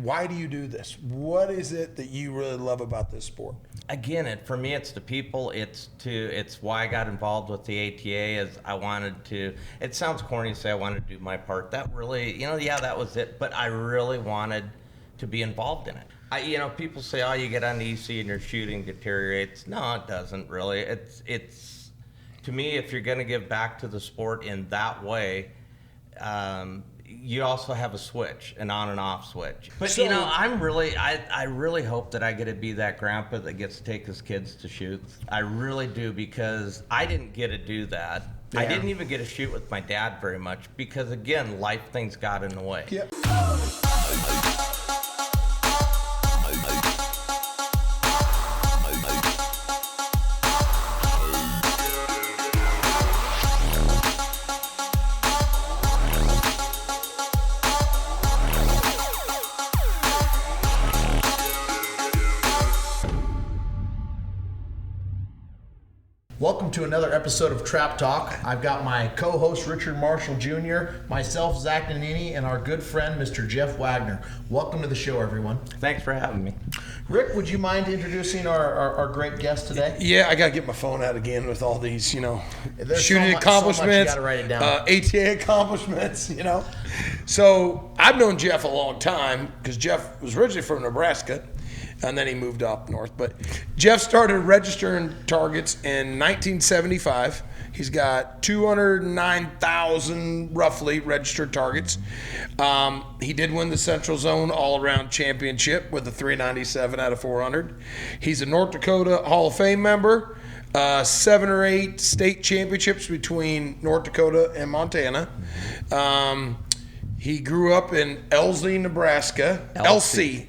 Why do you do this? What is it that you really love about this sport? Again, for me, it's the people. It's why I got involved with the ATA. Is I wanted to. It sounds corny to say I wanted to do my part. That really, that was it. But I really wanted to be involved in it. People say, "Oh, you get on the EC and your shooting deteriorates." No, it doesn't really. It's to me, if you're going to give back to the sport in that way. You also have a switch, an on and off switch. But So, I really hope that I get to be that grandpa that gets to take his kids to shoots. I really do, because I didn't get to do that. Yeah. I didn't even get to shoot with my dad very much because, again, life things got in the way. Yep. Welcome to another episode of Trap Talk. I've got my co-host Richard Marshall Jr., myself, Zach Nannini, and our good friend, Mr. Jeff Wagner. Welcome to the show, everyone. Thanks for having me. Rick, would you mind introducing our great guest today? Yeah, I got to get my phone out again with all these, There's shooting accomplishments, so much you gotta write it down. ATA accomplishments, So I've known Jeff a long time because Jeff was originally from Nebraska. And then he moved up north. But Jeff started registering targets in 1975. He's got 209,000 roughly registered targets. He did win the Central Zone All-Around Championship with a 397 out of 400. He's a North Dakota Hall of Fame member. 7 or 8 state championships between North Dakota and Montana. He grew up in Elsie, Nebraska. Elsie.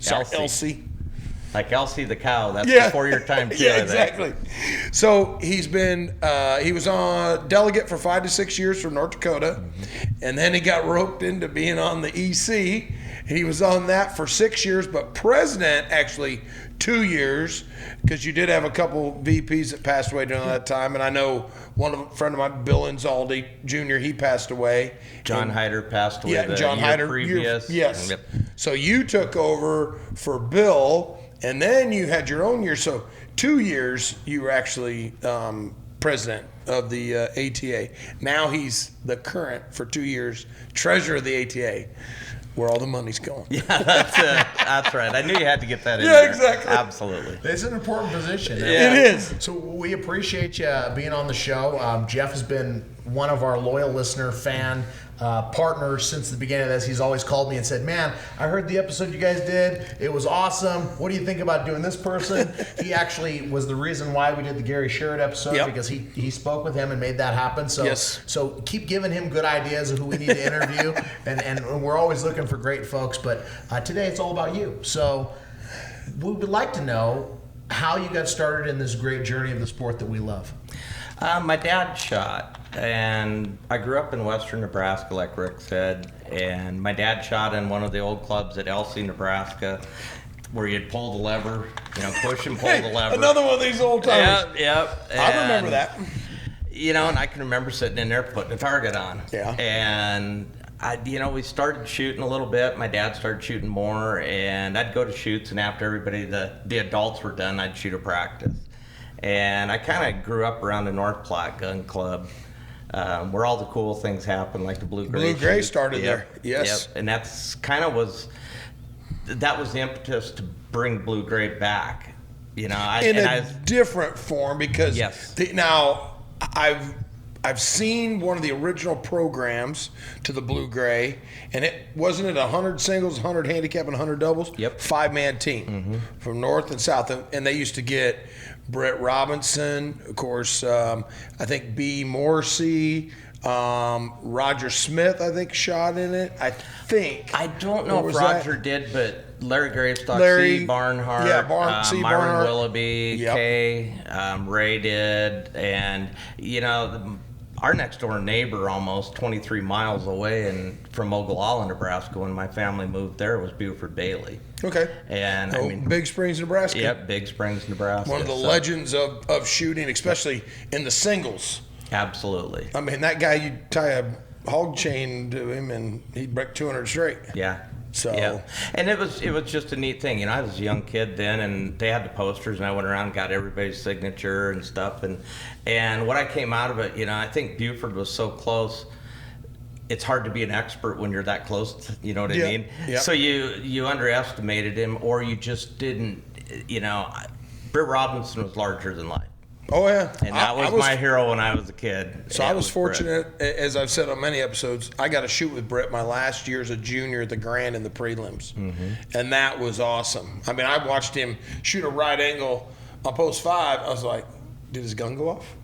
Like Elsie the cow, that's before your time too. Yeah, exactly. So he's been, he was on delegate for 5 to 6 years for North Dakota, and then he got roped into being on the EC. He was on that for 6 years, but president actually 2 years, because you did have a couple VPs that passed away during that time, and I know friend of mine, Bill Inzaldi Jr., he passed away. John Hyder passed away. Yeah, John Hyder previous. Yes. Yep. So you took over for Bill. And then you had your own year. So 2 years you were actually president of the ATA. Now he's the current, for 2 years, treasurer of the ATA, where all the money's going. Yeah, that's right. I knew you had to get that in there. Yeah, exactly. Absolutely. It's an important position. Yeah. It is. So we appreciate you being on the show. Jeff has been one of our loyal listener, fan, partners since the beginning of this. He's always called me and said, "Man, I heard the episode you guys did. It was awesome. What do you think about doing this person?" He actually was the reason why we did the Gary Sherritt episode, because he spoke with him and made that happen. So yes. So keep giving him good ideas of who we need to interview, and we're always looking for great folks. But today it's all about you. So we would like to know how you got started in this great journey of the sport that we love. My dad shot, and I grew up in western Nebraska, like Rick said, and my dad shot in one of the old clubs at Elsie, Nebraska, where you'd pull the lever, push and pull the lever. Another one of these old timers. Yep. I remember that. And I can remember sitting in there putting a target on. Yeah. And we started shooting a little bit. My dad started shooting more, and I'd go to shoots, and after everybody, the adults were done, I'd shoot a practice. And I kind of grew up around the North Platte Gun Club, where all the cool things happen, like the Blue Gray. Blue Gray started there. Yes. Yep. And that's kind of that was the impetus to bring Blue Gray back. In a different form, because yes. Now I've seen one of the original programs to the Blue Gray, and it wasn't 100 singles, 100 handicap, and 100 doubles. Yep. 5-man team from north and south, and they used to get Brett Robinson, of course. I think B. Morrissey, Roger Smith, I think, shot in it. I don't know if Roger did, but Larry Gravestock, C. Barnhart, C. Myron Barnhart. Willoughby, Yep. Kay, Ray did, and our next door neighbor, almost 23 miles away, and from Ogallala, Nebraska, when my family moved there, was Buford Bailey. Okay. And Big Springs, Nebraska. Yep, Big Springs, Nebraska. One of the legends of shooting, especially in the singles. Absolutely. I mean, that guy, you tie a hog chain to him and he'd break 200 straight. Yeah. So Yeah, and it was just a neat thing. You know, I was a young kid then, and they had the posters, and I went around and got everybody's signature and stuff. And what I came out of it, you know, I think Buford was so close. It's hard to be an expert when you're that close. You know what I mean? Yeah. So you underestimated him, or you just didn't. You know, Britt Robinson was larger than life. Oh yeah, And that was my hero when I was a kid. So I was fortunate, as I've said on many episodes, I got to shoot with Britt my last year as a junior at the Grand in the prelims. And that was awesome. I mean, I watched him shoot a right angle on post 5. I was like, did his gun go off?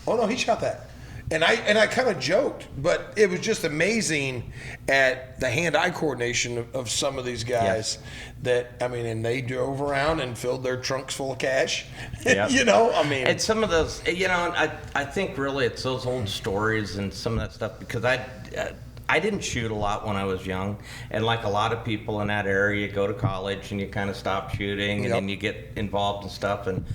Oh no, he shot that. And I kind of joked, but it was just amazing at the hand-eye coordination of some of these guys. That, I mean, and they drove around and filled their trunks full of cash. Yep. You know, I mean. And some of those, you know, I think really it's those old stories and some of that stuff, because I didn't shoot a lot when I was young. And like a lot of people in that area, you go to college and you kind of stop shooting, and then you get involved in stuff. And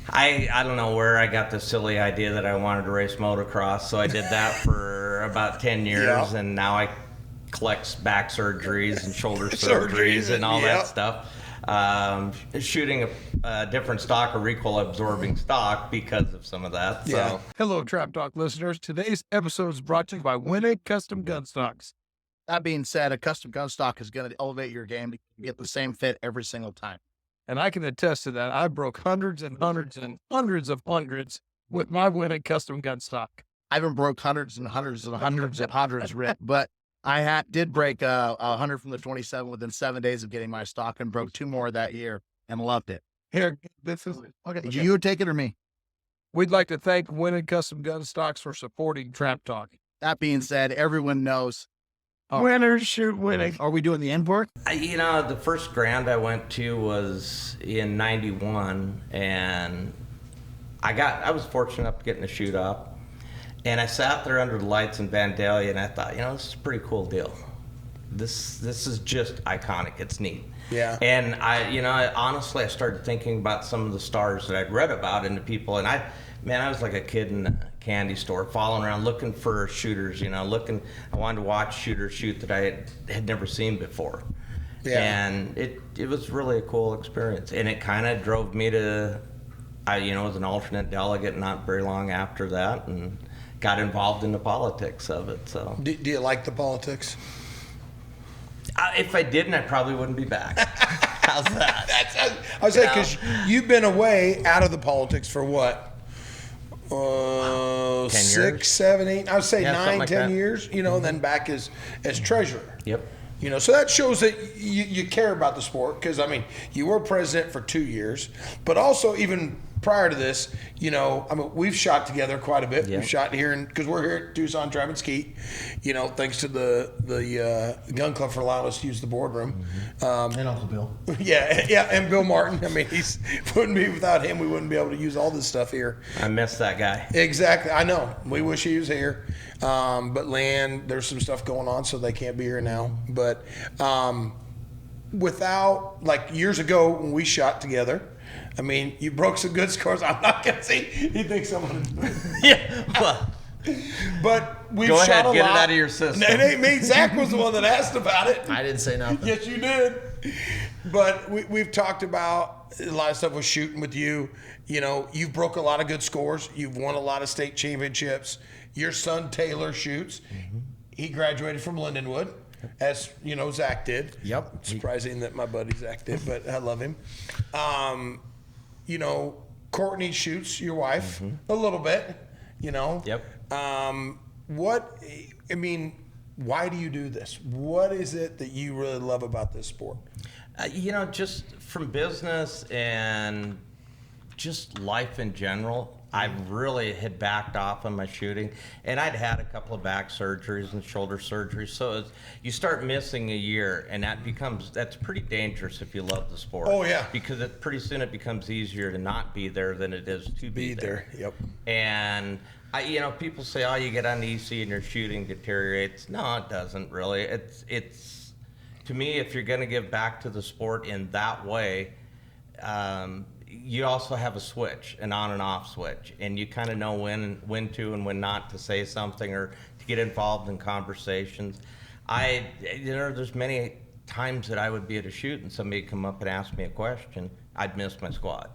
I don't know where I got this silly idea that I wanted to race motocross, so I did that for about 10 years, and now I collect back surgeries and shoulder surgeries and all that stuff. Shooting a different stock, a recoil-absorbing stock, because of some of that. So. Hello, Trap Talk listeners. Today's episode is brought to you by Wenig Custom Gun Stocks. That being said, a custom gun stock is going to elevate your game to get the same fit every single time. And I can attest to that. I broke hundreds and hundreds and hundreds of hundreds with my Wenig Custom Gun Stock. I haven't broke hundreds and hundreds and hundreds and hundreds, Rick, but I did break 100 from the 27 within 7 days of getting my stock, and broke 2 more that year and loved it. Here, this is okay. You would take it or me? We'd like to thank Wenig Custom Gun Stocks for supporting Trap Talk. That being said, everyone knows. Winners shoot Wenig. Are we doing the end work? You know, the first Grand I went to was in '91, and I was fortunate enough to get in the shoot up, and I sat there under the lights in Vandalia, and I thought, you know, this is a pretty cool deal. This is just iconic. It's neat. Yeah. And honestly, I started thinking about some of the stars that I'd read about and the people, and I was like a kid in a candy store, following around looking for shooters. I wanted to watch shooters shoot that I had never seen before. Yeah. And it was really a cool experience, and it kind of drove me to, was an alternate delegate not very long after that, and got involved in the politics of it. So. Do you like the politics? If I didn't, I probably wouldn't be back. How's that? I was saying, because you've been away out of the politics for what? 6, 7, 8. I would say 9, 10 years. And then back as treasurer. Yep. So that shows that you care about the sport, because you were president for 2 years, but also even prior to this, we've shot together quite a bit. Yeah. We've shot here, because we're here at Tucson Drive and Skeet, thanks to the gun club for allowing us to use the boardroom. And Uncle Bill. Yeah, and Bill Martin. Without him, we wouldn't be able to use all this stuff here. I miss that guy. Exactly, I know. We wish he was here. But Land, there's some stuff going on, so they can't be here now. But without, years ago when we shot together, you broke some good scores. I'm not going to say you think someone. Yeah, well. But we've Go shot ahead, a get lot. it out of your system. It ain't me. Zach was the one that asked about it. I didn't say nothing. Yes, you did. But we've talked about a lot of stuff with shooting with you. You've broke a lot of good scores. You've won a lot of state championships. Your son Taylor shoots. Mm-hmm. He graduated from Lindenwood, as Zach did. Yep. Surprising that my buddy Zach did, but I love him. Courtney shoots, your wife, a little bit. Yep. Why do you do this? What is it that you really love about this sport? Just from business and just life in general, I really had backed off on my shooting, and I'd had a couple of back surgeries and shoulder surgeries. So you start missing a year, and that's pretty dangerous if you love the sport. Oh yeah, because pretty soon it becomes easier to not be there than it is to be there. Yep. And people say, oh, you get on the EC and your shooting deteriorates. No, it doesn't really. It's to me, if you're going to give back to the sport in that way, you also have a switch, an on and off switch, and you kind of know when to and when not to say something or to get involved in conversations. There's many times that I would be at a shoot and somebody come up and ask me a question, I'd miss my squad.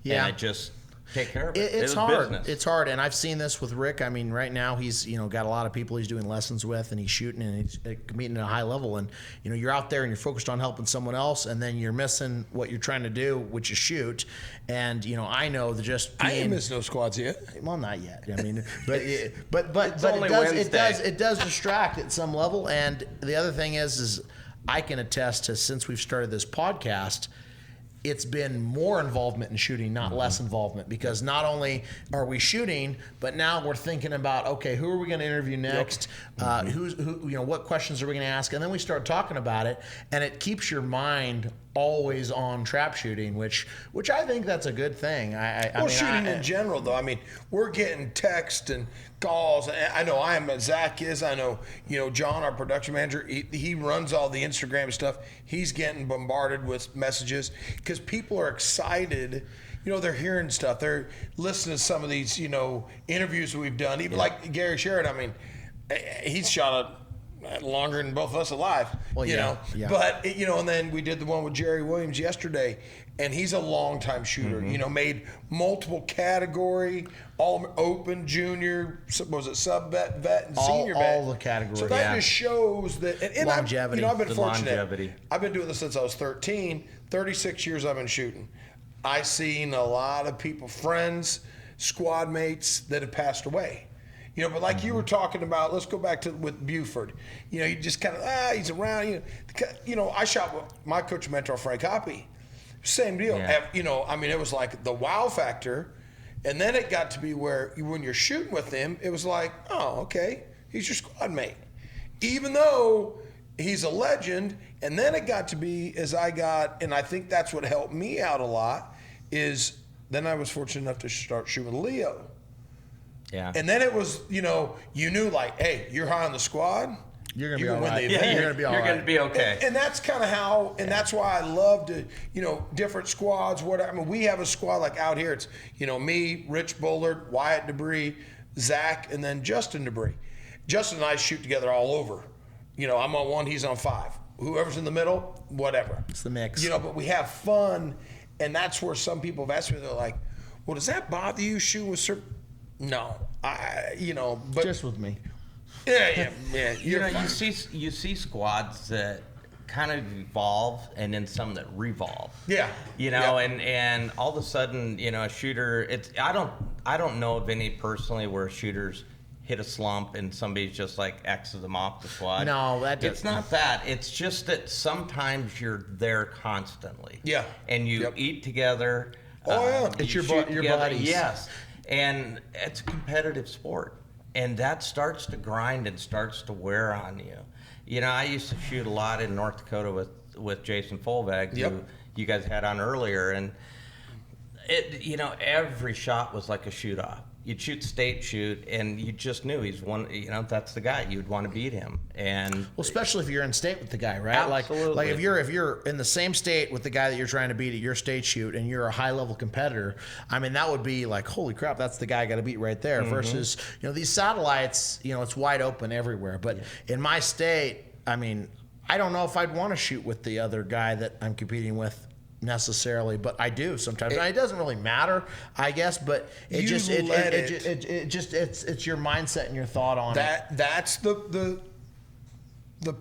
Yeah. And I just take care of it. It's was hard. business. It's hard, and I've seen this with Rick. I mean, right now he's got a lot of people he's doing lessons with, and he's shooting and he's competing at a high level. And you're out there and you're focused on helping someone else, and then you're missing what you're trying to do, which is shoot. And I know that just being, I ain't missed no squads yet. well, not yet. I mean, but only it does distract at some level. And the other thing is I can attest to, since we've started this podcast, it's been more involvement in shooting, not less involvement, because not only are we shooting, but now we're thinking about, okay, who are we going to interview next? What questions are we going to ask? And then we start talking about it, and it keeps your mind always on trap shooting, which I think that's a good thing. Shooting in general, though. I mean, we're getting texts and calls. I know Zach is. I know, John, our production manager, he runs all the Instagram stuff. He's getting bombarded with messages because people are excited. They're hearing stuff. They're listening to some of these, interviews that we've done. Even like Gary Sherrod. I mean, he's shot longer than both of us alive, Well, yeah. But, and then we did the one with Jerry Williams yesterday, and he's a long-time shooter, made multiple category, all open, junior, was it sub-vet, vet, and senior vet. All the categories. So that just shows that, and longevity. I've been The fortunate. longevity. I've been doing this since I was 13, 36 years I've been shooting. I've seen a lot of people, friends, squad mates that have passed away. But like you were talking about, let's go back to with Buford. You just kind of, he's around. I shot with my coach mentor, Frank Hoppy. Same deal. Yeah. It was like the wow factor. And then it got to be where when you're shooting with him, it was like, oh, okay, he's your squad mate. Even though he's a legend. And then it got to be and I think that's what helped me out a lot, is then I was fortunate enough to start shooting with Leo. Yeah. And then it was, you knew like, hey, you're high on the squad. You're gonna you be can all win right. the event. You're gonna be all You're right. going to be okay. And that's kind of how, and that's why I love to, different squads. We have a squad like out here. It's, me, Rich Bullard, Wyatt Debris, Zach, and then Justin Debris. Justin and I shoot together all over. I'm on 1, he's on 5. Whoever's in the middle, whatever. It's the mix. But we have fun, and that's where some people have asked me. They're like, "Well, does that bother you shooting with certain?" No, but Just with me. yeah. You see squads that kind of evolve, and then some that revolve. Yeah. And all of a sudden, a shooter. I don't know of any personally where shooters hit a slump and somebody's just like X's them off the squad. No, it's not that. It's just that sometimes you're there constantly. Yeah. And you eat together. Oh, yeah. It's you your shoot together. buddies. Yes. And it's a competitive sport. And that starts to grind and starts to wear on you. I used to shoot a lot in North Dakota with Jason Folvag, who you guys had on earlier. And, every shot was like a shoot-off. You'd shoot, and you just knew he's one. That's the guy. You'd want to beat him, and Well, especially if you're in state with the guy, right? Absolutely. Like if you're in the same state with the guy that you're trying to beat at your state shoot, and you're a high level competitor. I mean, that would be like, holy crap, that's the guy I got to beat right there. Versus, these satellites, it's wide open everywhere. But in my state, I mean, I don't know if I'd want to shoot with the other guy that I'm competing with necessarily, but I do sometimes. And it doesn't really matter, I guess, but it's your mindset and your thought on it. That's the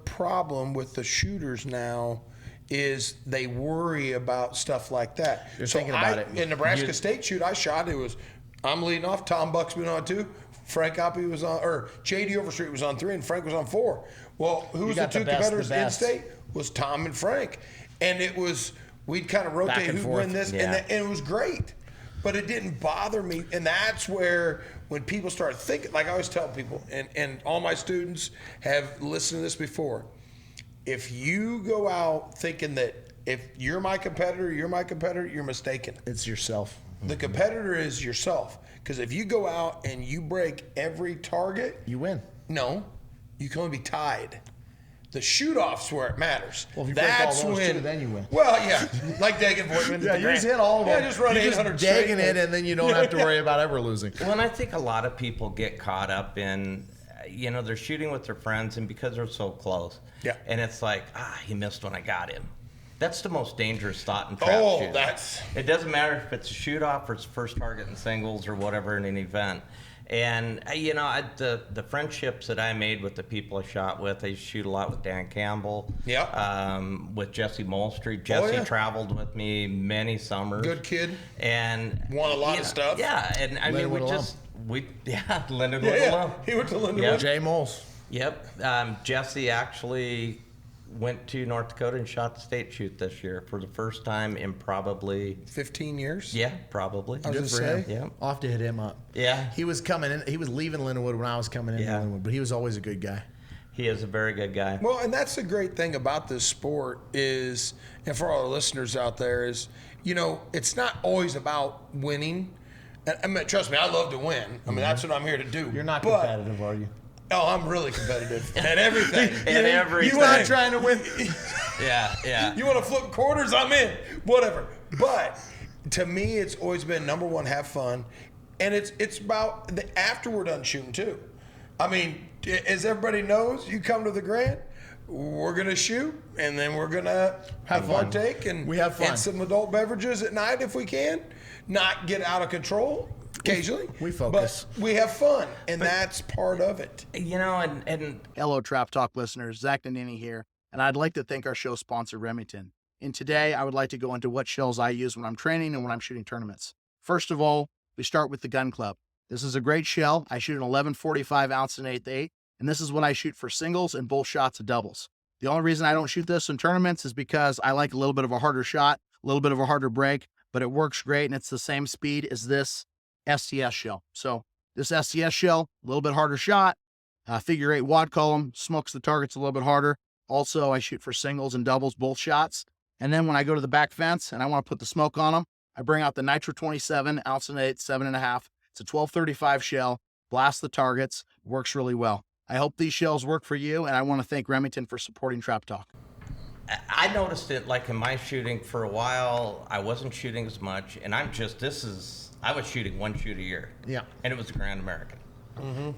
problem with the shooters now, is they worry about stuff like that. You're thinking about it. In Nebraska State shoot I shot, I'm leading off, Tom Buck's been on 2, Frank Hoppy was on, or JD Overstreet was on 3, and Frank was on 4. Well, who was the 2 competitors in state? Was Tom and Frank. And it was, we'd kind of rotate who'd win this, and it was great. But it didn't bother me. And that's where, when people start thinking, like I always tell people, and all my students have listened to this before, if you go out thinking that if you're my competitor, you're mistaken. It's yourself. The competitor is yourself. Because if you go out and you break every target, You win. no, you can only be tied. The shoot-off's where it matters. Well, if you break all those too, then you win. Well, yeah, like Dagan Voigtman. Yeah, you just hit all of them. Yeah, just run 800 straight. Dagging it, and then you don't have to worry about ever losing. Well, and I think a lot of people get caught up in, they're shooting with their friends, and because they're so close, and it's like, he missed when I got him. That's the most dangerous thought in trap shooting. It doesn't matter if it's a shoot-off or it's first target in singles or whatever in an event. And, the friendships that I made with the people I shot with, I used to shoot a lot with Dan Campbell. With Jesse Molstry. Jesse traveled with me many summers. Good kid. And won a lot of stuff. Yeah, and I mean, Lyndon went alone. He went to Lyndon. Jay Moles. Yep. Jesse actually went to North Dakota and shot the state shoot this year for the first time in probably 15 years. Yeah, probably. I was going to say. Yeah. I'll have to hit him up. Yeah. He was coming in. He was leaving Lindenwood when I was coming into Lindenwood, but he was always a good guy. He is a very good guy. Well, and that's the great thing about this sport is, and for all our listeners out there is, it's not always about winning. I mean, trust me, I love to win. I mean, that's what I'm here to do. You're not competitive, are you? Oh, I'm really competitive at everything. Everything. You not trying to win. Yeah. You want to flip quarters? I'm in. Whatever. But to me, it's always been number one, have fun, and it's about the after we're done shooting too. I mean, as everybody knows, you come to the Grand, we're gonna shoot, and then we're gonna have partake, and we have fun. And some adult beverages at night if we can, not get out of control. Occasionally, we focus. But we have fun, and that's part of it. And hello, Trap Talk listeners. Zach Nannini here, and I'd like to thank our show sponsor, Remington. And today, I would like to go into what shells I use when I'm training and when I'm shooting tournaments. First of all, we start with the Gun Club. This is a great shell. I shoot an 11.45 ounce and 1/8, and this is what I shoot for singles and both shots of doubles. The only reason I don't shoot this in tournaments is because I like a little bit of a harder shot, a little bit of a harder break, but it works great, and it's the same speed as this STS shell. So this STS shell, a little bit harder shot, figure 8 wad column, smokes the targets a little bit harder. Also, I shoot for singles and doubles, both shots. And then when I go to the back fence and I want to put the smoke on them, I bring out the Nitro 27 ounce and 8, 7.5. It's a 1235 shell, blast the targets, works really well. I hope these shells work for you, and I want to thank Remington for supporting Trap Talk. I noticed it like in my shooting for a while, I wasn't shooting as much, and I was shooting one shoot a year. Yeah. And it was the Grand American.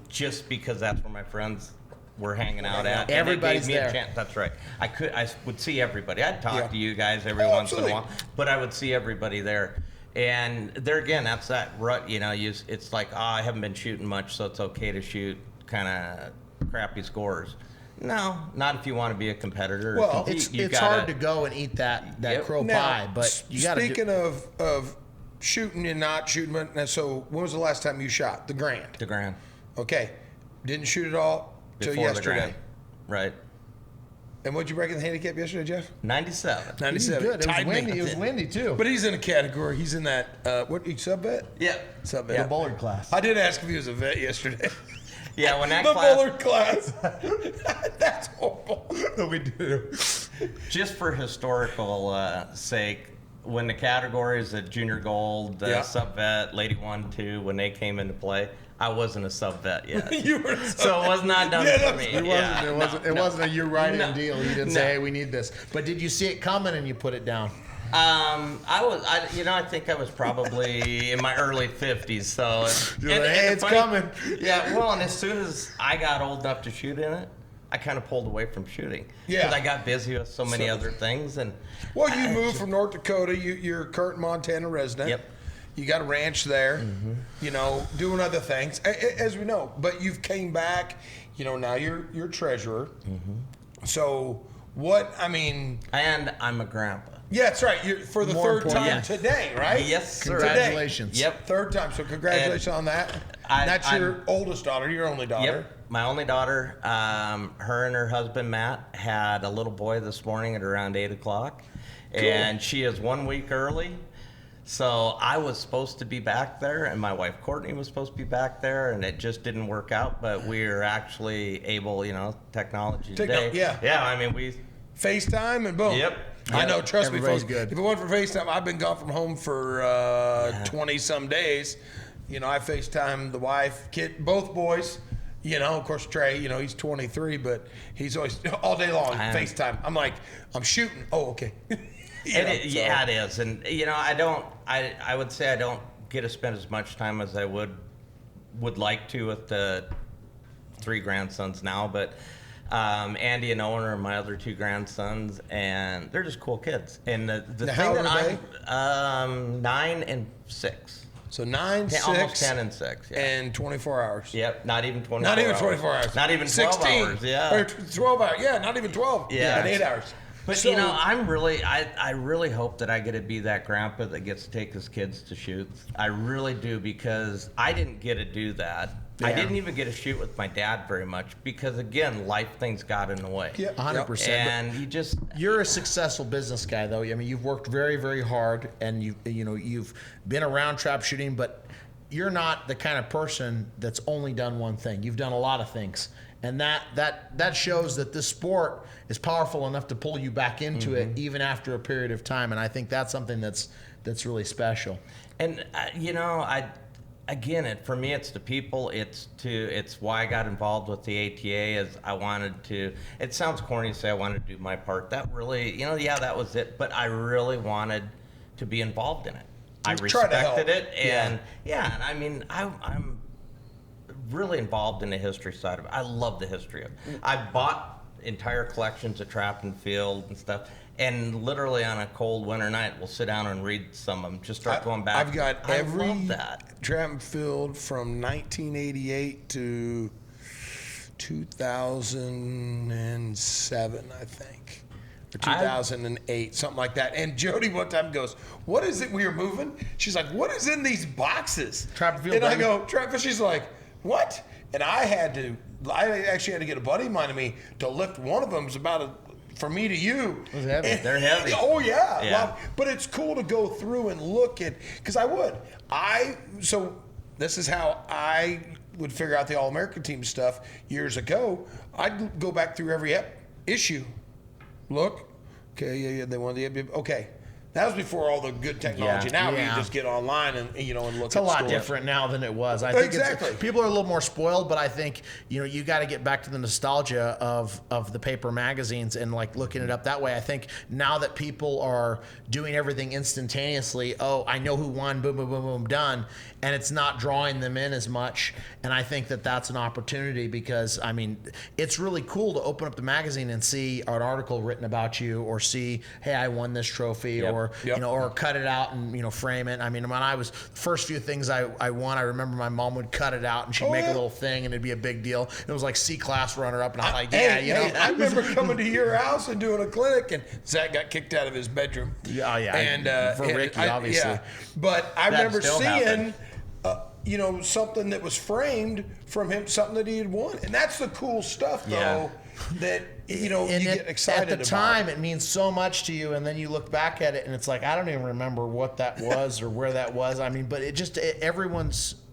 Just because that's where my friends were hanging out at. Everybody's there. That's right. I would see everybody. I'd talk to you guys every once in a while, but I would see everybody there. And there again, that's that rut, it's like, I haven't been shooting much, so it's okay to shoot kind of crappy scores. No, not if you want to be a competitor. Well, it's hard to go and eat that crow pie, but you got to. Speaking of shooting and not shooting, so when was the last time you shot? The Grand. The Grand. Okay. Didn't shoot at all till yesterday. Right. And what'd you break in the handicap yesterday, Jeff? 97. 97. Good. It was Tied me. windy. It was windy too. But he's in a category. He's in that sub vet? Yeah. Sub The vet. Bullard class. I did ask if he was a vet yesterday. Yeah, when that the class, Bullard class. That's horrible. No, we do. just for historical sake, when the categories of junior gold, sub vet, lady 1, 2, when they came into play, I wasn't a sub vet yet. You were so it was not done for me. It wasn't a you're right in deal. You didn't say, hey, we need this. But did you see it coming and you put it down? I think I was probably in my early 50s. So hey, it's coming. Yeah. Well, and as soon as I got old enough to shoot in it, I kind of pulled away from shooting because I got busy with so many other things. And you moved from North Dakota. You're a current Montana resident. Yep. You got a ranch there. Doing other things as we know. But you've came back. Now you're treasurer. So what? I mean. And I'm a grandpa. Yeah, that's right. You're for the third time today, right? Yes, sir. Congratulations. Today. Yep, third time. So congratulations on that. That's your oldest daughter, your only daughter. Yep, my only daughter. Her and her husband Matt had a little boy this morning at around 8 o'clock, and she is 1 week early. So I was supposed to be back there, and my wife Courtney was supposed to be back there, and it just didn't work out. But we were actually able, technology today. Yeah. I mean, we FaceTime and boom. Yep. I know, trust me, folks. Good. If it weren't for FaceTime, I've been gone from home for 20-some days. I FaceTime the wife, kid, both boys. Of course, Trey, he's 23, but he's always, all day long, FaceTime. I'm like, I'm shooting. Oh, okay. It is. And, I would say I don't get to spend as much time as I would like to with the 3 grandsons now, but Andy and Owen are my other 2 grandsons, and they're just cool kids. And the Now, thing how that old are they? 9 and 6. So 9, 6, Almost 10 and 6. Yeah. and 24 hours. Yep, not even 24 Not even hours. 24 hours. Not even 12 16, hours, yeah. Or 12 hours. Yeah, not even 12. Yeah. And 8 hours. But So- you know, I really hope that I get to be that grandpa that gets to take his kids to shoots. I really do, because I didn't get to do that. I Yeah. didn't even get to shoot with my dad very much because, again, life things got in the way. Yeah. 100%. And you just You're a successful business guy, though. I mean, you've worked very, very hard, and you've been around trap shooting, but you're not the kind of person that's only done one thing. You've done a lot of things, and that shows that this sport is powerful enough to pull you back into it, even after a period of time. And I think that's something that's really special. And you know, for me, it's the people. It's why I got involved with the ATA. Is I wanted to. It sounds corny to say I wanted to do my part. That really, yeah, that was it. But I really wanted to be involved in it. I Try to help. respected it, and and I mean, I'm really involved in the history side of it. I love the history of it. I've bought entire collections of Trap and Field and stuff. And literally on a cold winter night, we'll sit down and read some of them. Just start going back. I've got I every love that. Trap and Field from 1988 to 2007, I think. Or 2008, something like that. And Jody one time goes, "What is it we were moving?" She's like, "What is in these boxes?" Trap and Field, And I baby. go, "Trap." She's like, "What?" And I actually had to get a buddy of mine of me to lift one of them. It was about for me to you. It was heavy. They're heavy. Oh yeah. Yeah. Well, but it's cool to go through and look at, because so this is how I would figure out the All-American team stuff years ago. I'd go back through every issue. Look, okay, they won the okay. That was before all the good technology. Yeah. Now Yeah. you just get online and and look. It's a lot different now than it was. I think Exactly. people are a little more spoiled, but I think you got to get back to the nostalgia of the paper magazines and like looking it up that way. I think now that people are doing everything instantaneously, oh, I know who won, boom, boom, boom, boom, done, and it's not drawing them in as much. And I think that that's an opportunity, because I mean, it's really cool to open up the magazine and see an article written about you, or see, hey, I won this trophy, Yep. or Yep. or cut it out and frame it. I mean, when I was first few things I won, I remember my mom would cut it out and she'd Oh, make yeah. a little thing, and it'd be a big deal. And it was like C-class runner-up, and I'm like, Hey, yeah, I remember coming to your house and doing a clinic, and Zach got kicked out of his bedroom. Yeah, oh, yeah, And for Ricky, obviously. Yeah. But I That remember still seeing, something that was framed from him, something that he had won, and that's the cool stuff, though. Yeah. That And you get excited at the about. time, it means so much to you, and then you look back at it, and it's like, I don't even remember what that was or where that was. I mean, but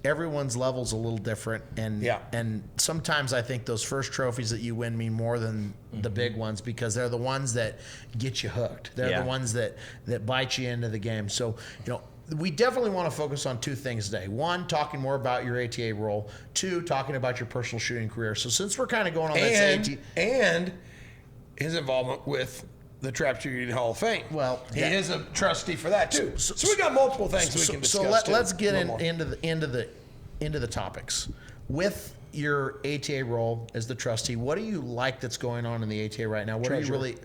everyone's level's a little different, and Yeah. and sometimes I think those first trophies that you win mean more than the big ones, because they're the ones that get you hooked. They're Yeah. the ones that bite you into the game. So we definitely want to focus on 2 things today. 1, talking more about your ATA role. 2, talking about your personal shooting career. So since we're kind of going on this and his involvement with the Trapshooting Hall of Fame. Well, he yeah. is a trustee for that too. So we got multiple things we can discuss. Let's too. get A little more. into the topics. With your ATA role as the trustee, what do you like that's going on in the ATA right now? What are you Treasurer. really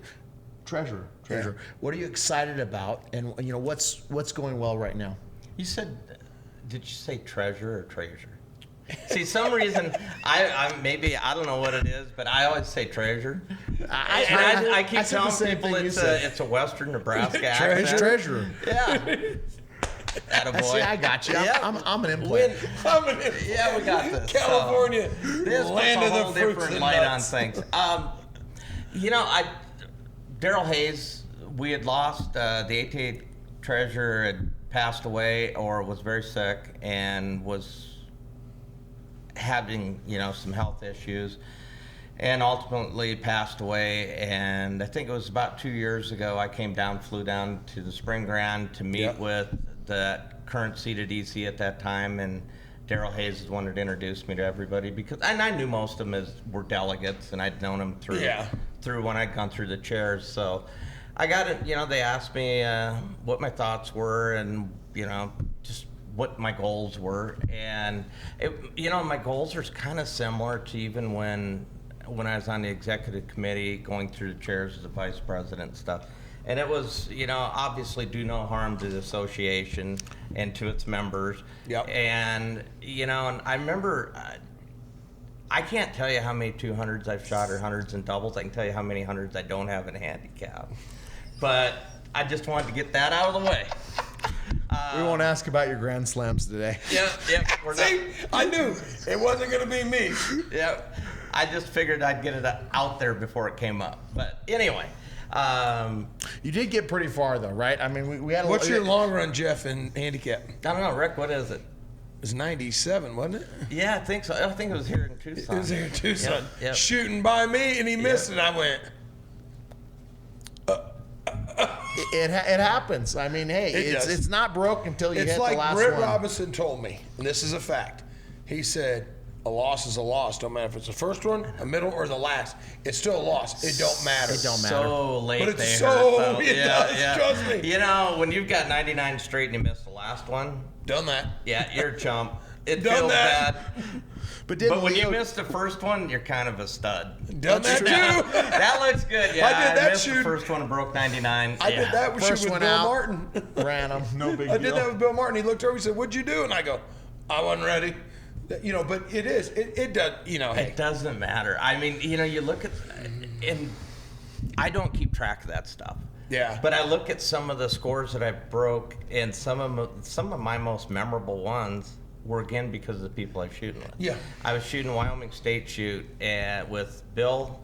treasure? Yeah. What are you excited about, and what's going well right now? You said, did you say treasure or treasure? See, some reason I don't know what it is, but I always say treasure. I keep I said the telling same people thing you it's said. a Western Nebraska accent. Treasurer. Yeah. Attaboy. See, I got you. Yeah. I'm an implant. Yeah, we got this. California, This land puts of a the whole fruits different and light nuts. on things. Daryl Hayes, we had lost the ATA treasurer had passed away or was very sick and was having some health issues, and ultimately passed away. And I think it was about 2 years ago I flew down to the Spring Grand to meet Yep. with the current seated EC at that time, and Daryl Hayes is the one that introduced me to everybody, and I knew most of them were delegates, and I'd known them through when I'd gone through the chairs. So I got it. They asked me what my thoughts were, and just what my goals were, and my goals are kind of similar to even when I was on the executive committee, going through the chairs as a vice president and stuff. And it was, obviously do no harm to the association and to its members. Yep. And, and I remember, I can't tell you how many 200s I've shot or hundreds and doubles. I can tell you how many hundreds I don't have in a handicap. But I just wanted to get that out of the way. We won't ask about your Grand Slams today. Yeah. See, I knew it wasn't going to be me. Yeah. I just figured I'd get it out there before it came up. But anyway. You did get pretty far, though, right? I mean, we had a What's your long run, Jeff, in handicap? It I don't know, Rick, what is it? was 97, wasn't it? Yeah, I think so. I think it was here in Tucson. It was here in Tucson. Yep. Shooting by me, and he missed it. I went, It happens. I mean, hey, does. it's not broke until you it's hit the like last Britt one. Robinson told me, and this is a fact. He said, a loss is a loss. Don't matter if it's the first one, a middle, or the last. It's still a loss. It don't matter. It don't matter. So late But it's they so- hurt, though. it does, trust me. When you've got 99 straight and you miss the last one, Done that. yeah, you're a chump. It Done feels that. bad. But But when you Leo- miss the first one, you're kind of a stud. Done that too. That looks good. Yeah, I did that missed shoot. the first one and broke 99. I did that with First Bill one out. Martin. ran him, no big I deal. did that with Bill Martin. He looked over. He said, "What'd you do?" And I go, "I wasn't ready." But it is. It does. Hey, It doesn't matter. I mean, you look at, and I don't keep track of that stuff. Yeah. But I look at some of the scores that I broke, and some of my most memorable ones were again because of the people I was shooting with. Yeah. I was shooting Wyoming State Shoot with Bill,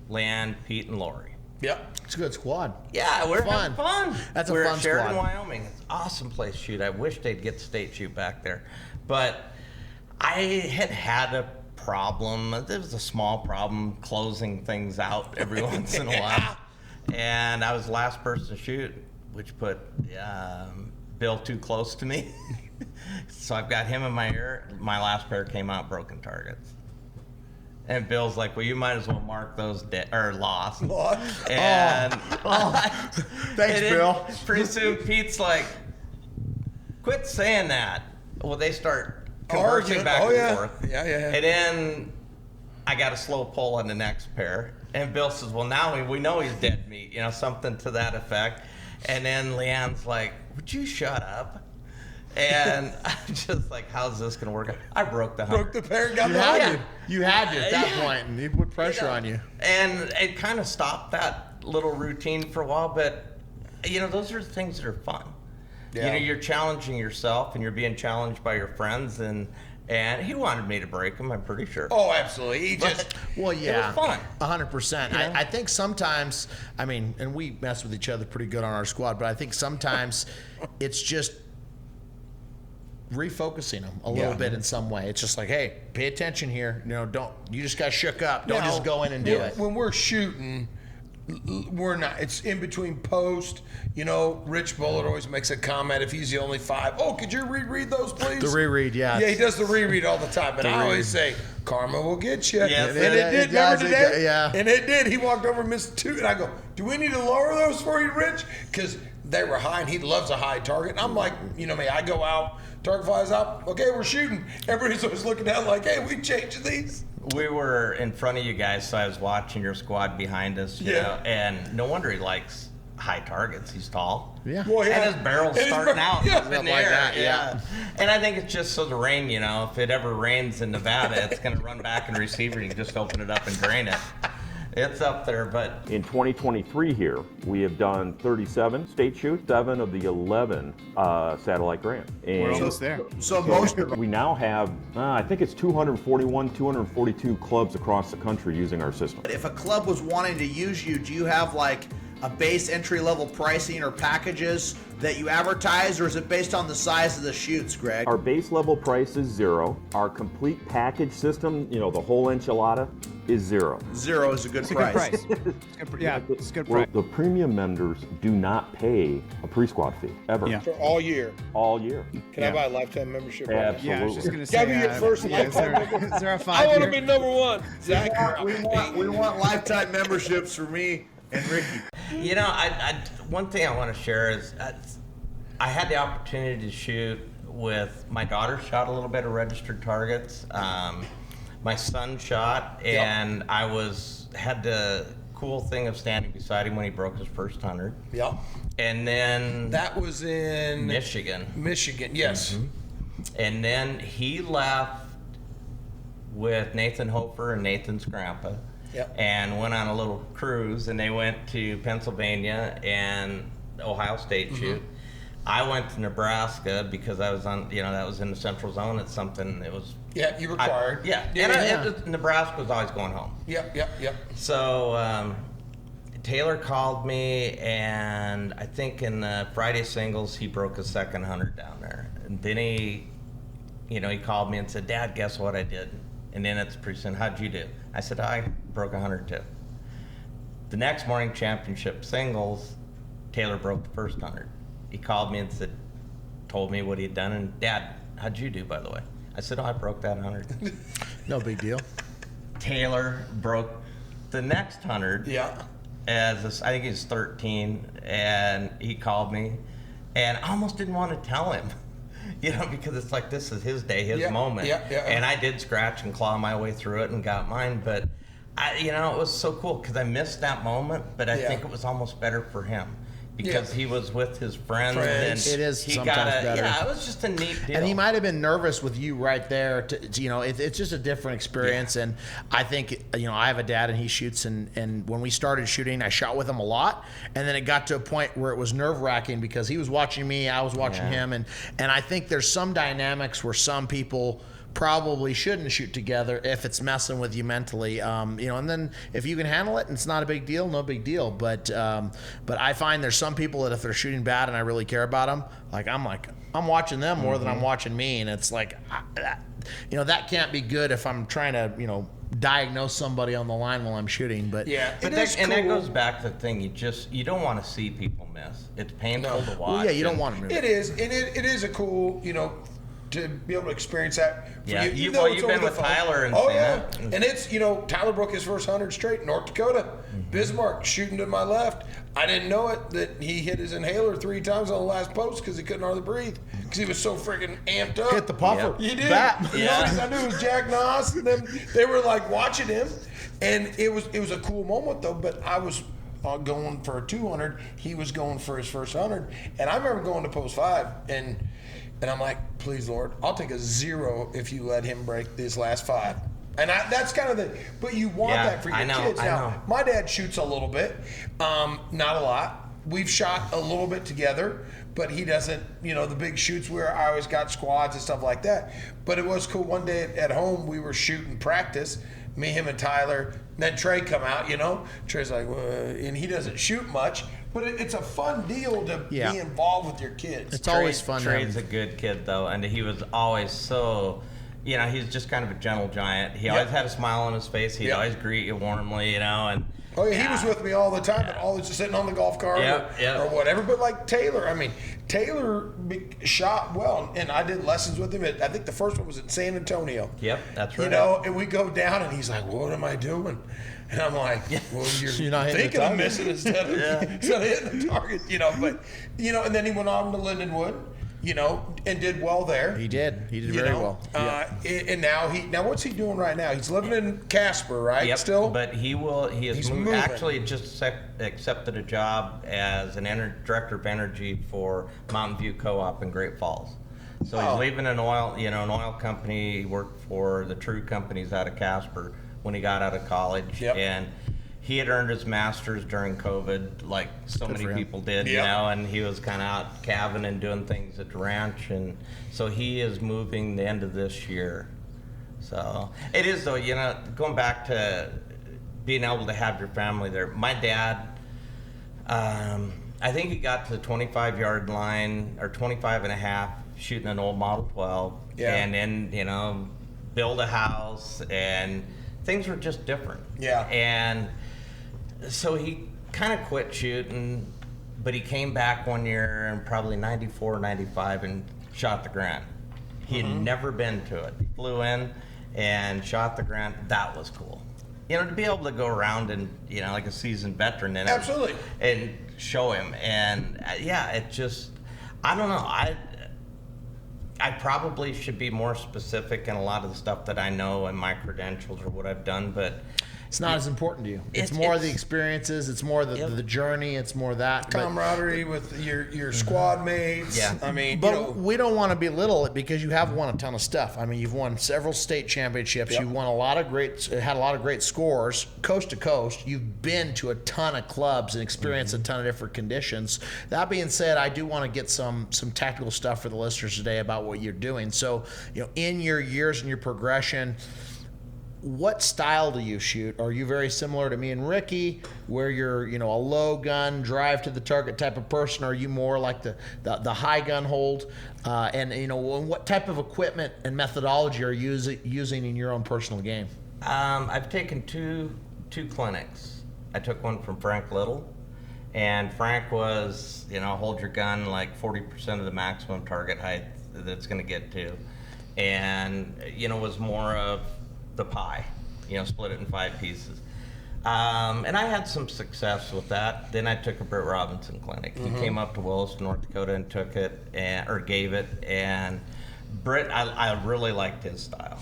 Land, Pete, and Lori. Yep. It's a good squad. Yeah, we're Fun. having fun. That's a we're fun at Sheridan, squad. Wyoming. It's an awesome place to shoot. I wish they'd get the State Shoot back there, but I had a problem. There was a small problem closing things out every once in a while, and I was the last person to shoot, which put Bill too close to me. So I've got him in my ear. My last pair came out broken targets. And Bill's like, well, you might as well mark those lost. And Thanks, and then Bill. Pretty soon Pete's like, quit saying that. Well, they start conversing Arguing. back Oh, and yeah. forth. Yeah. And then I got a slow pull on the next pair. And Bill says, well, now we know he's dead meat, something to that effect. And then Leanne's like, would you shut up? And I'm just like, how's this going to work out? I broke the 100. Broke the pair. Got You the had 100. to. You had to at that point, and he put pressure on you. And it kind of stopped that little routine for a while, but those are things that are fun. Yeah. You're challenging yourself, and you're being challenged by your friends, and he wanted me to break them, I'm pretty sure. Oh, absolutely. He just. Well, yeah, It was fun. 100%. I think sometimes, and we mess with each other pretty good on our squad, but I think sometimes it's just refocusing them a little bit in some way. It's just like, hey, pay attention here. You just got shook up. Don't just go in and do it. When we're shooting, we're not. It's in between post. Rich Bullard always makes a comment if he's the only 5. Oh, could you reread those, please? The reread, yeah. Yeah, he does the reread all the time. But I always say, karma will get you. Yes, and it it did. does, Remember today? yeah. And it did. He walked over and missed 2. And I go, do we need to lower those for you, Rich? Because they were high, and he loves a high target. And I'm like, me, I go out, target flies up. Okay, we're shooting. Everybody's always looking down like, hey, we changing these. We were in front of you guys, so I was watching your squad behind us, and no wonder he likes high targets. He's tall. Yeah. Well, yeah. And his barrel's And his starting barrel- out yeah. up in the Like air. that, yeah. And I think it's just so the rain, if it ever rains in Nevada, it's going to run back in the receiver. You can just open it up and drain it. It's up there, but In 2023 here, we have done 37 state shoots, 7 of the 11 satellite grants. We're And almost there. So most of we now have, I think it's 241, 242 clubs across the country using our system. If a club was wanting to use you, do you have like a base entry level pricing or packages that you advertise, or is it based on the size of the shoots, Greg? Our base level price is 0. Our complete package system, the whole enchilada, is 0. 0 is a good It's a price. good price. It's good, yeah, it's a good Well, price. the premium members do not pay a pre-squad fee, ever. Yeah. For all year. All year. Can I buy a lifetime membership? Absolutely. Yeah, I was just gonna Gotta say. be at first. Is there a 5-year? I want to be number 1. Zach, We want lifetime memberships for me and Ricky. one thing I want to share is I had the opportunity to shoot with my daughter shot a little bit of registered targets. My son shot, and I had the cool thing of standing beside him when he broke his first 100. Yep. And then That was in Michigan. Michigan, yes. And then he left with Nathan Hofer and Nathan's grandpa. Yep. And went on a little cruise, and they went to Pennsylvania and Ohio State shoot. I went to Nebraska because I was on, that was in the central zone. It's something that was. Yeah, you required. Nebraska was always going home. Yep. So Taylor called me, and I think in the Friday singles he broke his second 100 down there. And then he called me and said, "Dad, guess what I did?" And then it's pretty soon, "How'd you do?" I said, "I broke 100 too." The next morning, championship singles, Taylor broke the first 100. He called me and told me what he had done, and, "Dad, how'd you do, by the way?" I said, "Oh, I broke that 100. No big deal. Taylor broke the next 100. Yeah. I think he was 13, and he called me, and I almost didn't want to tell him. Because it's like, this is his day, his moment. Yeah. And I did scratch and claw my way through it and got mine, but it was so cool because I missed that moment, but I think it was almost better for him because he was with his friends. And It is he sometimes better. Yeah, it was just a neat deal. And he might have been nervous with you right there. It's just a different experience. And I think, I have a dad and he shoots. And when we started shooting, I shot with him a lot. And then it got to a point where it was nerve wracking because he was watching me, I was watching him. And I think there's some dynamics where some people probably shouldn't shoot together if it's messing with you mentally, and then if you can handle it and it's not a big deal, no big deal. But I find there's some people that if they're shooting bad and I really care about them, I'm watching them more than I'm watching me, and it's like, that can't be good if I'm trying to, diagnose somebody on the line while I'm shooting. But but that goes back to the thing, you don't want to see people miss. It's painful to watch. Well, you don't want them to. It is, and it is a cool, to be able to experience that. You've been with Tyler and seen it. And it's, Tyler broke his first 100 straight, North Dakota. Bismarck shooting to my left. I didn't know it that he hit his inhaler 3 times on the last post because he couldn't hardly breathe because he was so freaking amped up. Hit the puffer. He did. That. Because I knew it was Jack Noss, and then they were like watching him, and it was a cool moment though. But I was going for a 200. He was going for his first 100, and I remember going to post 5 and I'm like, please, Lord, I'll take a 0 if you let him break this last 5. And that's kind of but you want that for your kids. Now, my dad shoots a little bit, not a lot. We've shot a little bit together, but he doesn't, the big shoots where I always got squads and stuff like that. But it was cool. One day at home, we were shooting practice, me, him, and Tyler. And then Trey come out, Trey's like, and he doesn't shoot much. But it's a fun deal to be involved with your kids. It's always fun. Trey's a good kid, though, and he was always so, he's just kind of a gentle giant. He always had a smile on his face. He'd always greet you warmly, and... Oh, yeah, he was with me all the time, but always just sitting on the golf cart or whatever. But like Taylor, Taylor shot well, and I did lessons with him. I think the first one was in San Antonio. Yep, that's right. And we go down, and he's like, what am I doing? And I'm like, well, you're not thinking of missing instead of hitting the target, But, and then he went on to Lindenwood, and did well there. He did very well. And now what's he doing right now? He's living in Casper, right? Yep, Still? but he's moved. Actually just accepted a job as an director of energy for Mountain View Co-op in Great Falls. So he's leaving an oil company. He worked for the True Companies out of Casper when he got out of college. Yep. And he had earned his master's during COVID, like so many people did, and he was kind of out calving and doing things at the ranch. And so he is moving the end of this year. So it is, though, going back to being able to have your family there. My dad, I think he got to the 25-yard line, or 25 and a half, shooting an old Model 12. Yeah. And then, build a house, and things were just different. Yeah. And so he kind of quit shooting, but he came back one year in probably 94, 95 and shot the Grant. He had never been to it. He flew in and shot the Grant. That was cool. To be able to go around and, like a seasoned veteran in it. Absolutely. And show him. And it just, I don't know. I probably should be more specific in a lot of the stuff that I know and my credentials or what I've done, but It's not as important to you. It's It's- more it's- the experiences. It's more the journey. It's more that. But, Camaraderie with your squad mates. Yeah. I mean, but we don't want to belittle it because you have won a ton of stuff. I mean, you've won several state championships. Yep. You've won had a lot of great scores coast to coast. You've been to a ton of clubs and experienced a ton of different conditions. That being said, I do want to get some tactical stuff for the listeners today about what you're doing. So, in your years and your progression, what style do you shoot? Are you very similar to me and Ricky, where you're, a low gun, drive to the target type of person? Or are you more like the high gun hold? And what type of equipment and methodology are you using in your own personal game? I've taken two clinics. I took one from Frank Little, and Frank was, hold your gun like 40% of the maximum target height that it's going to get to, and was more of the pie, split it in 5 pieces. And I had some success with that. Then I took a Britt Robinson clinic. He came up to Willis, North Dakota, and took it, or gave it. And Britt, I really liked his style.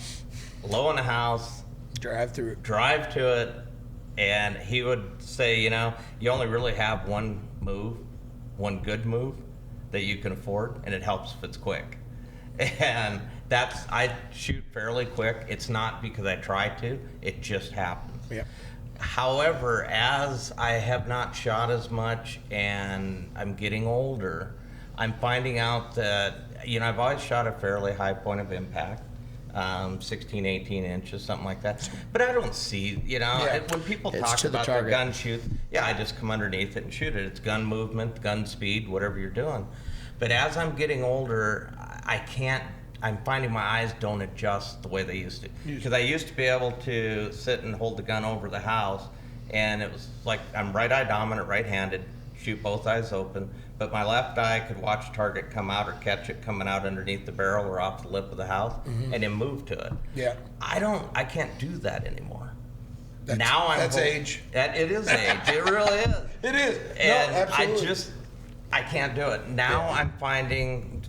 Low in the house, drive to it, and he would say, you only really have one good move that you can afford, and it helps if it's quick. And I shoot fairly quick. It's not because I try to, it just happens. Yeah. However, as I have not shot as much and I'm getting older, I'm finding out that, I've always shot a fairly high point of impact, 16, 18 inches, something like that. But I don't see, when people It's talk to the about their target. gun shoot, I just come underneath it and shoot it. It's gun movement, gun speed, whatever you're doing. But as I'm getting older, I'm finding my eyes don't adjust the way they used to. Because I used to be able to sit and hold the gun over the house, and it was like I'm right eye dominant, right-handed, shoot both eyes open, but my left eye could watch a target come out or catch it coming out underneath the barrel or off the lip of the house, and then move to it. Yeah. I can't do that anymore. That's age. It is age. It really is. It is. And No, absolutely. I can't do it. Now I'm finding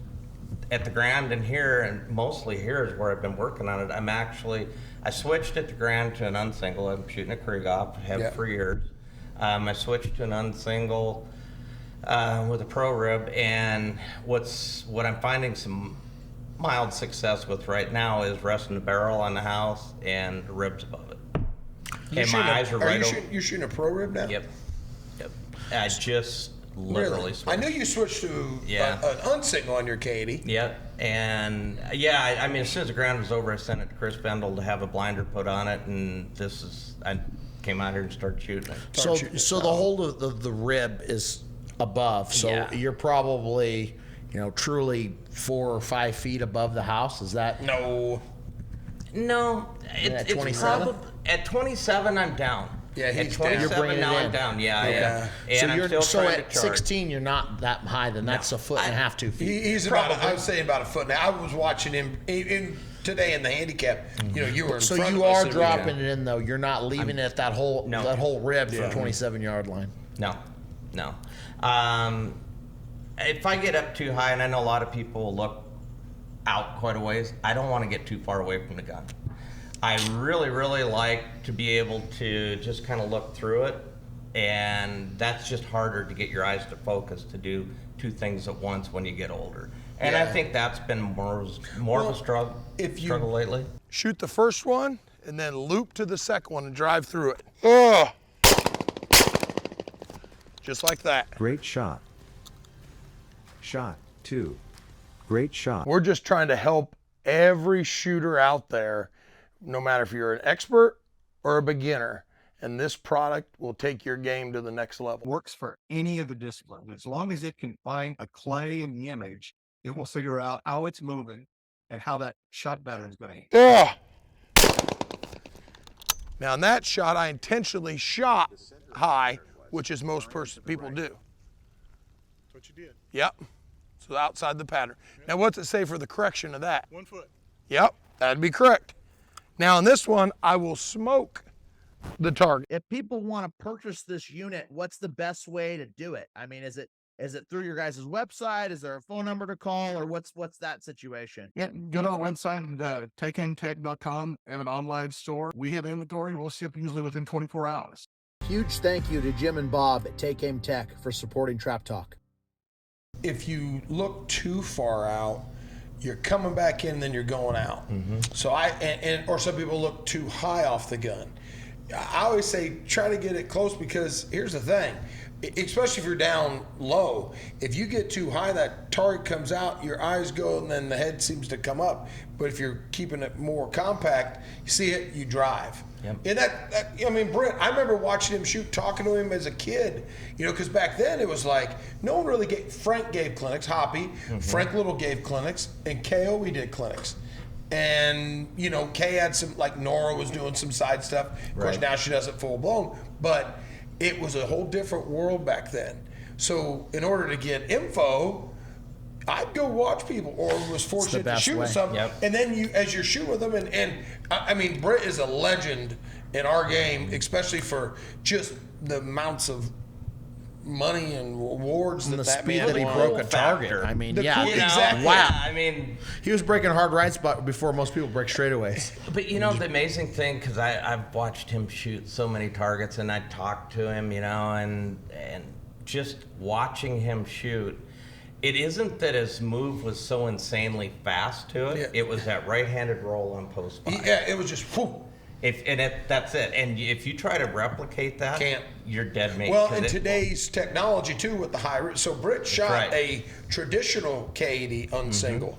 at the Grand and here, and mostly here is where I've been working on it. I switched at the Grand to an unsingle. I'm shooting a Krieghoff, have for years. I switched to an unsingle with a pro rib, and what I'm finding some mild success with right now is resting the barrel on the house and the ribs above it. And my eyes are right over. You're shooting a pro rib now? Yep. I just literally switched. I knew you switched to an unsingle on your K80. Yep. And as soon as the ground was over, I sent it to Chris Bendel to have a blinder put on it, and I came out here and started shooting it. So the hold of the rib is above. So you're probably, truly 4 or 5 feet above the house. Is that? No. At It's 27? probably at 27. I'm down. Yeah, he's at 27 You're bringing now. it I'm in. down. Yeah. And So I'm still trying at to charge. 16, you're not that high. Then that's a foot and a half, 2 feet. He's about, I was saying about a foot. Now, I was watching him today in the handicap. You were in So front you of us are and we- dropping it in though. You're not leaving it at that whole rib for 27-yard line. No. If I get up too high, and I know a lot of people look out quite a ways, I don't want to get too far away from the gun. I really, really like to be able to just kind of look through it, and that's just harder to get your eyes to focus to do 2 things at once when you get older. And I think that's been more of a struggle lately. Shoot the first one and then loop to the second one and drive through it. Ugh. Just like that. Great shot. Shot 2. Great shot. We're just trying to help every shooter out there, no matter if you're an expert or a beginner, and this product will take your game to the next level. Works for any of the disciplines. As long as it can find a clay in the image, it will figure out how it's moving and how that shot pattern is going. Ugh. Now in that shot, I intentionally shot high, which is most people do. That's what you did. Yep. So outside the pattern. Now what's it say for the correction of that? 1 foot. Yep, that'd be correct. Now on this one, I will smoke the target. If people want to purchase this unit, what's the best way to do it? I mean, is it Is it through your guys' website? Is there a phone number to call, or what's that situation? Yeah, go to our website, takeaimtech.com, and an online store. We have inventory. We'll ship usually within 24 hours. Huge thank you to Jim and Bob at Take Aim Tech for supporting Trap Talk. If you look too far out, you're coming back in, then you're going out. So or some people look too high off the gun. I always say try to get it close, because here's the thing, especially if you're down low, if you get too high, that target comes out, your eyes go, and then the head seems to come up. But if you're keeping it more compact, you see it, you drive. Yep. And I mean, Brent, I remember watching him shoot, talking to him as a kid, because back then it was like, no one really Frank gave clinics, Hoppy, Frank Little gave clinics, and KO, we did clinics. And, Kay had some, like Nora was doing some side stuff. Of course, now she does it full blown, but it was a whole different world back then. So in order to get info, I'd go watch people, or was fortunate to shoot with some. Yep. And then as you're shooting with them, and I mean, Britt is a legend in our game, especially for just the amounts of money and awards And the that speed man that he won. broke a target. Factor. I mean, The yeah. cool- exactly. Wow. Yeah, I mean, He was breaking hard rights before most people break straightaways. but the amazing thing, because I've watched him shoot so many targets, and I talked to him, and just watching him shoot, it isn't that his move was so insanely fast to it. Yeah. It was that right-handed roll on post five. Yeah, it was just whew. That's it. And if you try to replicate that, Can't. you're dead meat. Well, 'cause in it- today's technology too, with the high, so Britt shot right. a traditional K80 unsingle.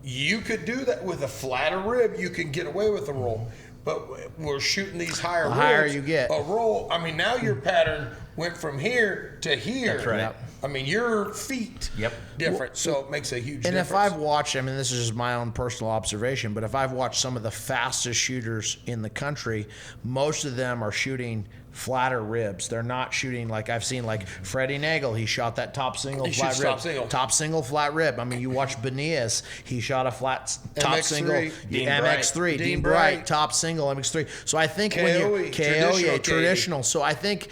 You could do that with a flatter rib. You can get away with a roll, but we're shooting these higher ribs. higher you get. A roll. I mean, now your pattern went from here to here. That's right. Yep. I mean, your feet different, so it makes a huge And difference. if I've watched, I mean, this is just my own personal observation, but if I've watched some of the fastest shooters in the country, most of them are shooting flatter ribs. They're not shooting like I've seen, like Freddie Nagel. He shot that top single He flat shoots rib. top single. Flat rib. I mean, you watch Benias. He shot a flat top MX3, single. Dean MX3. Dean Bright. Top single. MX3. So I think when you traditional traditional. So I think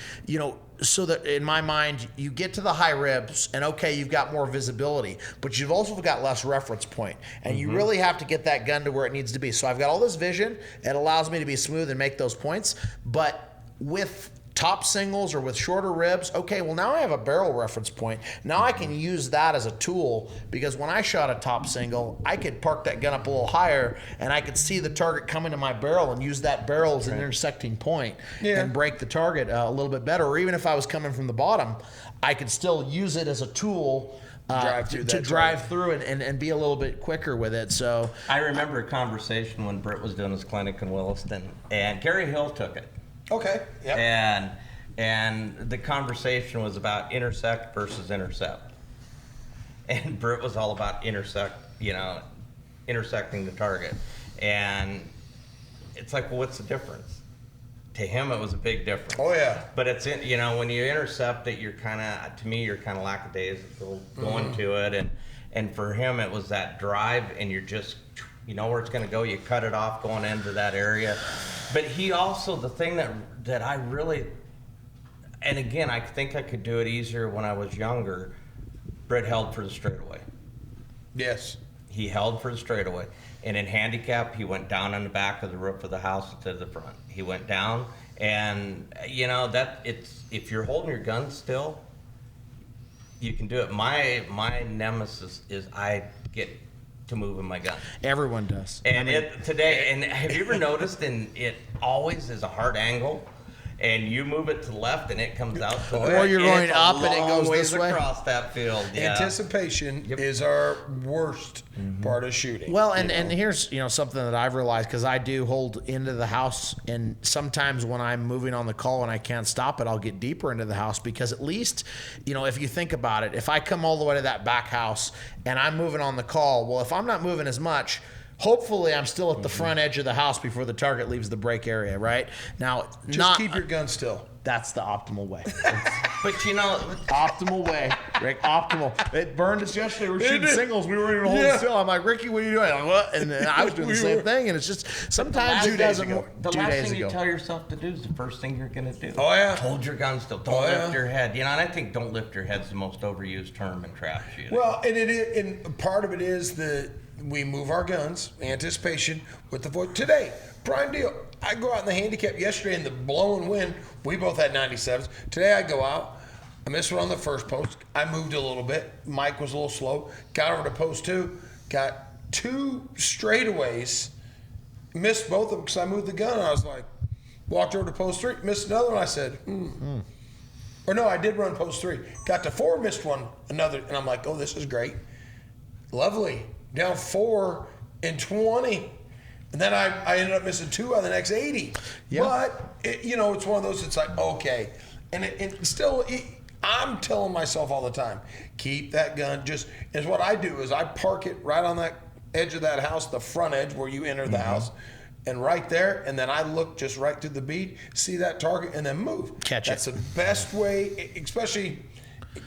so that in my mind, you get to the high ribs, and okay, you've got more visibility, but you've also got less reference point, and you really have to get that gun to where it needs to be. So I've got all this vision. It allows me to be smooth and make those points, but with top singles or with shorter ribs, okay, well now I have a barrel reference point. Now I can use that as a tool, because when I shot a top single, I could park that gun up a little higher and I could see the target coming to my barrel and use that barrel as an intersecting point and break the target a little bit better. Or even if I was coming from the bottom, I could still use it as a tool to drive through and be a little bit quicker with it. So I remember a conversation when Britt was doing his clinic in Williston, and Gary Hill took it. Okay. Yep. And the conversation was about intersect versus intercept. And Britt was all about intersecting the target. And it's like, well, what's the difference? To him, it was a big difference. Oh yeah. But it's when you intercept it, you're kind of lackadaisical going to it, and for him, it was that drive, and you're just, where it's going to go. You cut it off going into that area. But he also, the thing that I really, and again, I think I could do it easier when I was younger. Britt held for the straightaway. Yes. He held for the straightaway. And in handicap, he went down on the back of the roof of the house to the front. He went down, and if you're holding your gun still, you can do it. My nemesis is I get to move in my gun. everyone does. And have you ever noticed, it always is a hard angle, and you move it to the left and it comes out to the right. Or you're going It's a up and it long goes ways this way. across that field. Yeah. Anticipation is our worst part of shooting. Well, and here's something that I've realized, because I do hold into the house, and sometimes when I'm moving on the call and I can't stop it, I'll get deeper into the house, because at least if you think about it, if I come all the way to that back house and I'm moving on the call, well, if I'm not moving as much, Hopefully, I'm still at the front edge of the house before the target leaves the break area, right? Now, Just keep your gun still. That's the optimal way. But you know, Optimal way, Rick. Optimal. It burned us yesterday. We were shooting singles. We weren't even holding still. I'm like, Ricky, what are you doing? I'm like, what? And then I was doing the same thing. And it's just sometimes it doesn't. the 2 last days thing ago. you tell yourself to do is the first thing you're going to do. Oh, yeah. Hold your gun still. Don't Oh, yeah. lift your head. You know, and I think don't lift your head's the most overused term in trap shooting. Well, and it is, and part of it is we move our guns, anticipation with the voice. Today, prime deal. I go out in the handicap yesterday in the blowing wind. We both had 97s. Today I go out. I missed one on the first post. I moved a little bit. Mike was a little slow. Got over to post 2. Got 2 straightaways. Missed both of them because I moved the gun. I was like, walked over to post 3. Missed another one. I said, Or no, I did run post 3. Got to 4, missed one, another. And I'm like, oh, this is great. Lovely. Down 4 in 20. And then I ended up missing 2 on the next 80. Yeah. But, it's one of those, it's like, okay. And I'm telling myself all the time, keep that gun. Is what I do is I park it right on that edge of that house, the front edge where you enter the house. And right there, and then I look just right through the bead, see that target, and then move. Catch it. That's the best way, especially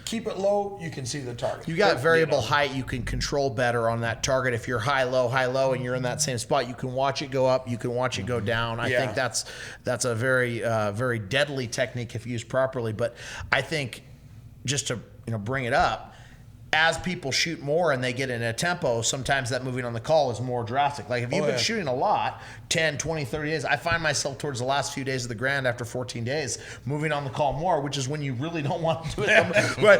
keep it low, you can see the target. You got variable height you can control better on that target. If you're high, low, and you're in that same spot, you can watch it go up, you can watch it go down. I think that's a very, very deadly technique if used properly. But I think just to bring it up, as people shoot more and they get in a tempo, sometimes that moving on the call is more drastic. Like if you've been shooting a lot, 10, 20, 30 days, I find myself towards the last few days of the Grand after 14 days, moving on the call more, which is when you really don't want to do it.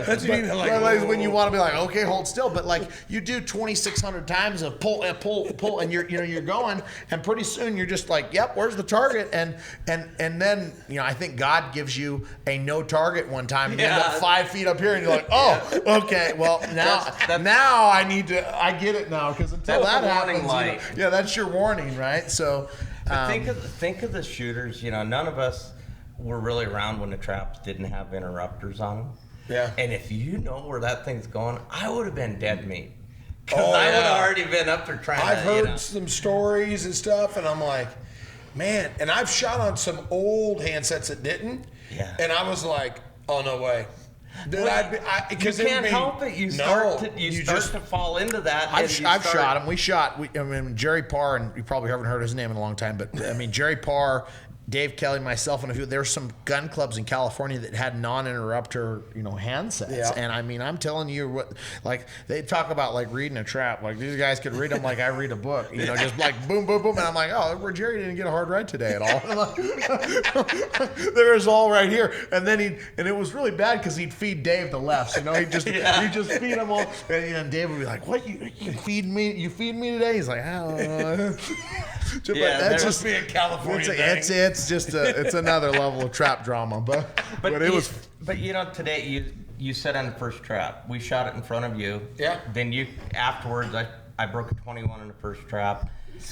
That's when you want to be like, okay, hold still. But like you do 2,600 times of pull, and you're going, and pretty soon you're just like, yep, where's the target? And then I think God gives you a no target one time, and you end up 5 feet up here, and you're like, oh, okay, well. Now I get it now, because until that happens, that's your warning, right? So think of the shooters. None of us were really around when the traps didn't have interrupters on them. Yeah. And if you know where that thing's going, I would have been dead meat. Because I would have already been up there trying. I've heard some stories and stuff, and I'm like, man. And I've shot on some old handsets that didn't. Yeah. And I was like, oh no way. Because you can't help it. You start to fall into that. I've shot him. Jerry Parr, and you probably haven't heard his name in a long time, but Jerry Parr, Dave Kelly, myself, and a few. There's some gun clubs in California that had non-interrupter, handsets. Yeah. And I'm telling you what, like they talk about like reading a trap. Like these guys could read them like I read a book. Just like boom, boom, boom. And I'm like, oh, Jerry didn't get a hard ride today at all. There was all right here. And then it was really bad because he'd feed Dave the lefts. He'd just feed them all. And Dave would be like, what you feed me? You feed me today? He's like, I don't know. That's just being California. It's just it's another level of trap drama, but it was. But today you set on the first trap. We shot it in front of you. Yeah. Then afterwards I broke a 21 in the first trap,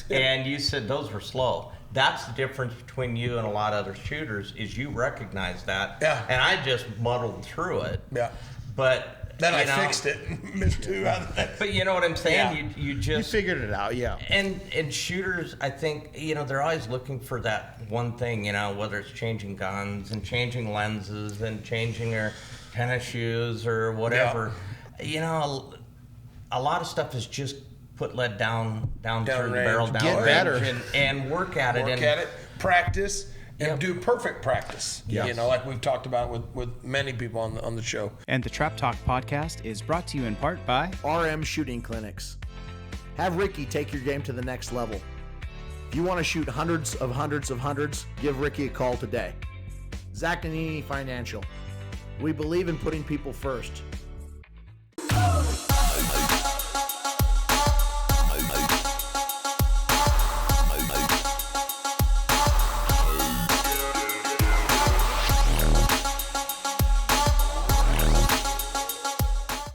and you said those were slow. That's the difference between you and a lot of other shooters is you recognize that. Yeah. And I just muddled through it. Yeah. But. Then I fixed it. Missed 2 out of that. But you know what I'm saying? Yeah. You figured it out, yeah. And shooters, I think, they're always looking for that one thing, whether it's changing guns and changing lenses and changing their tennis shoes or whatever. Yeah. A lot of stuff is just put lead down through the barrel, down get better, and work at it. Practice. And do perfect practice, yes. Like we've talked about with many people on the show. And the Trap Talk podcast is brought to you in part by RM Shooting Clinics. Have Ricky take your game to the next level. If you want to shoot hundreds, give Ricky a call today. Zach Nannini Financial. We believe in putting people first.